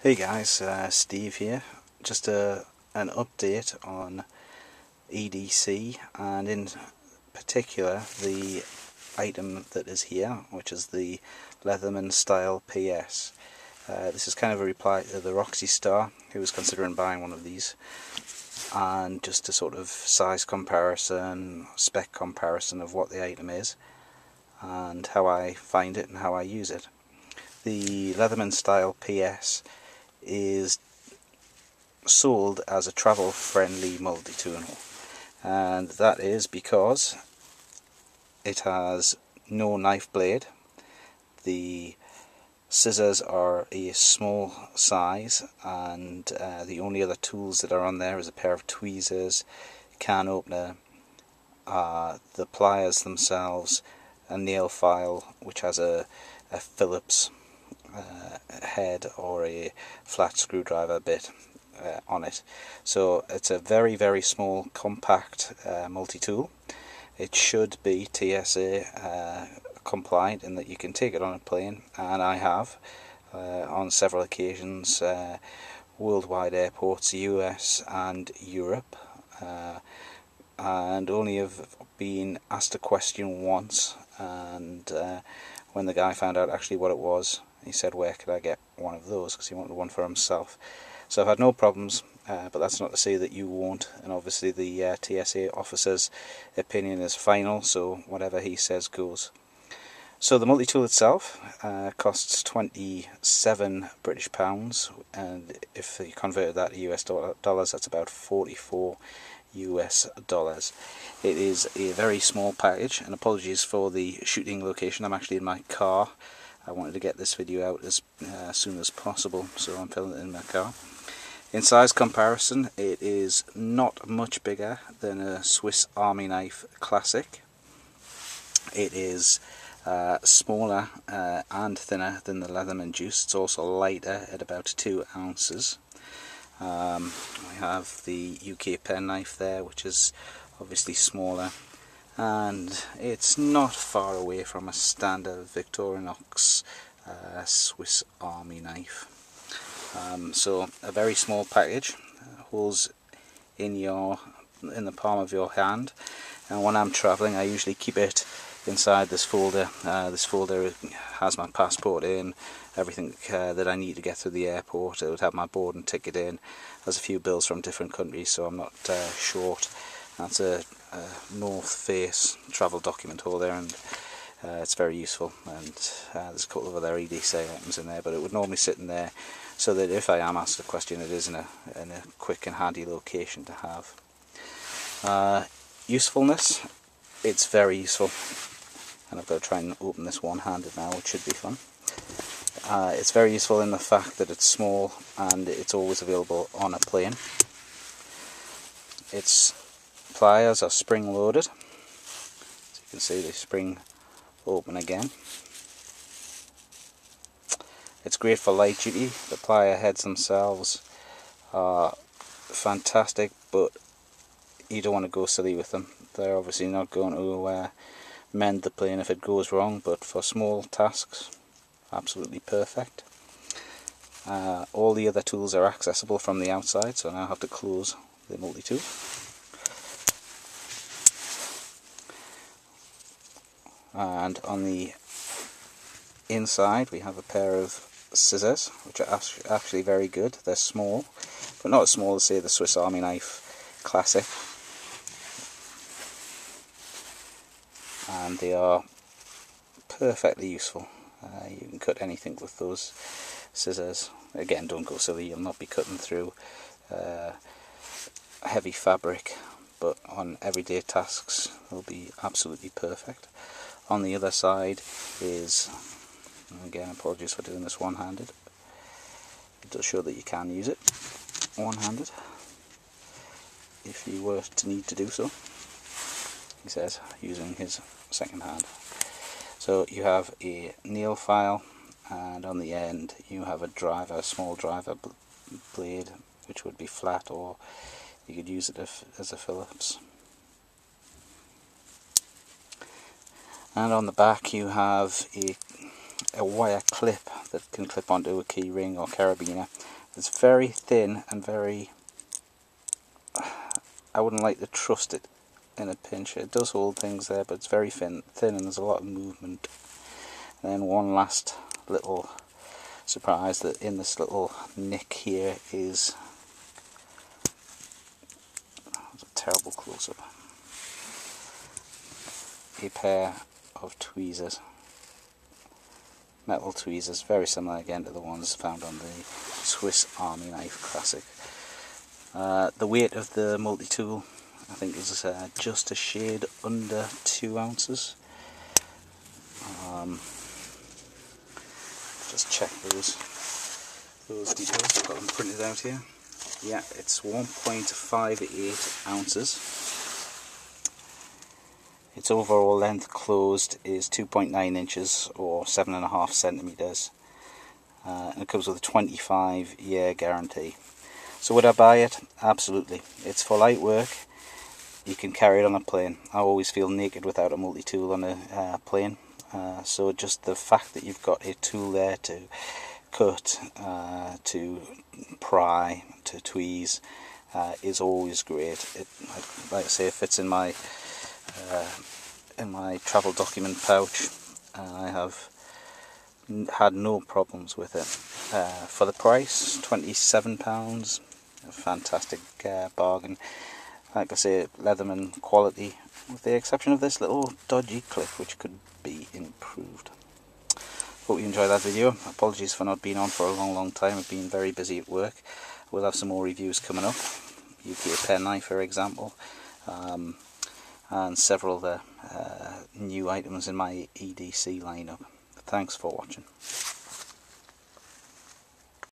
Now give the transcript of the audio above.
Hey guys, Steve here. Just an update on EDC, and in particular the item that is here, which is the Leatherman style PS. This is kind of a reply to the Roxy Star, who was considering buying one of these, and just a sort of size comparison, spec comparison of what the item is, and how I find it and how I use it. The Leatherman style PS is sold as a travel friendly multi-tool, and that is because it has no knife blade. The scissors are a small size, and the only other tools that are on there is a pair of tweezers, can opener, the pliers themselves, a nail file which has a Phillips head or a flat screwdriver bit on it. So it's a very small compact multi-tool. It should be TSA compliant in that you can take it on a plane, and I have on several occasions, worldwide airports, US and Europe, and only have been asked a question once, and when the guy found out actually what it was, he said, where could I get one of those, because he wanted one for himself. So I've had no problems, but that's not to say that you won't, and obviously the TSA officer's opinion is final, so whatever he says goes. So the multi-tool itself costs 27 British pounds, and if you converted that to US dollars, that's about 44 US dollars. It is a very small package, and apologies for the shooting location. I'm actually in my car. I wanted to get this video out as soon as possible, so I'm filming it in my car. In size comparison, it is not much bigger than a Swiss Army knife classic. It is smaller and thinner than the Leatherman Juice. It's also lighter at about 2 ounces. We have the UK penknife there, which is obviously smaller, and it's not far away from a standard Victorinox Swiss Army knife. So a very small package, holds in the palm of your hand, and when I'm travelling I usually keep it inside this folder. This folder has my passport in, everything that I need to get through the airport. It would have my boarding ticket in. There's a few bills from different countries, so I'm not short. That's a North Face travel document holder, and it's very useful. And there's a couple of other EDC items in there, but it would normally sit in there so that if I am asked a question, it is in a quick and handy location to have. Usefulness, it's very useful. And I've got to try and open this one-handed now, which should be fun. It's very useful in the fact that it's small and it's always available on a plane. Its pliers are spring-loaded, as you can see they spring open again. It's great for light duty. The plier heads themselves are fantastic, but you don't want to go silly with them. They're obviously not going to mend the plane if it goes wrong, but for small tasks, absolutely perfect. All the other tools are accessible from the outside, so now I have to close the multi-tool. And on the inside we have a pair of scissors, which are actually very good. They're small, but not as small as say the Swiss Army knife classic. And they are perfectly useful. You can cut anything with those scissors. Again, don't go silly, you'll not be cutting through heavy fabric, but on everyday tasks they'll be absolutely perfect. On the other side is, again, apologies for doing this one-handed, it does show that you can use it one-handed if you were to need to do so, he says, using his second hand. So you have a nail file, and on the end you have a small driver blade, which would be flat, or you could use it as a Phillips. And on the back you have a a wire clip that can clip onto a key ring or carabiner. It's very thin and very, I wouldn't like to trust it in a pinch. It does hold things there, but it's very thin and there's a lot of movement. And then one last little surprise, that in this little nick here is, that's a terrible close-up, a pair of tweezers, metal tweezers, very similar again to the ones found on the Swiss Army Knife Classic. The weight of the multi-tool, I think, is just a shade under 2 ounces. Just check those details. I've got them printed out here. Yeah, it's 1.58 ounces. Its overall length closed is 2.9 inches or 7.5 centimeters. And it comes with a 25-year guarantee. So would I buy it? Absolutely. It's for light work. You can carry it on a plane. I always feel naked without a multi-tool on a plane. So just the fact that you've got a tool there to cut, to pry, to tweeze, is always great. It, like I say, it fits in my travel document pouch, and I have had no problems with it. For the price, £27, a fantastic bargain. Like I say, Leatherman quality, with the exception of this little dodgy clip which could be improved. Hope you enjoyed that video. Apologies for not being on for a long time. I've been very busy at work. We'll have some more reviews coming up. UK penknife, for example, and several other new items in my EDC lineup. Thanks for watching.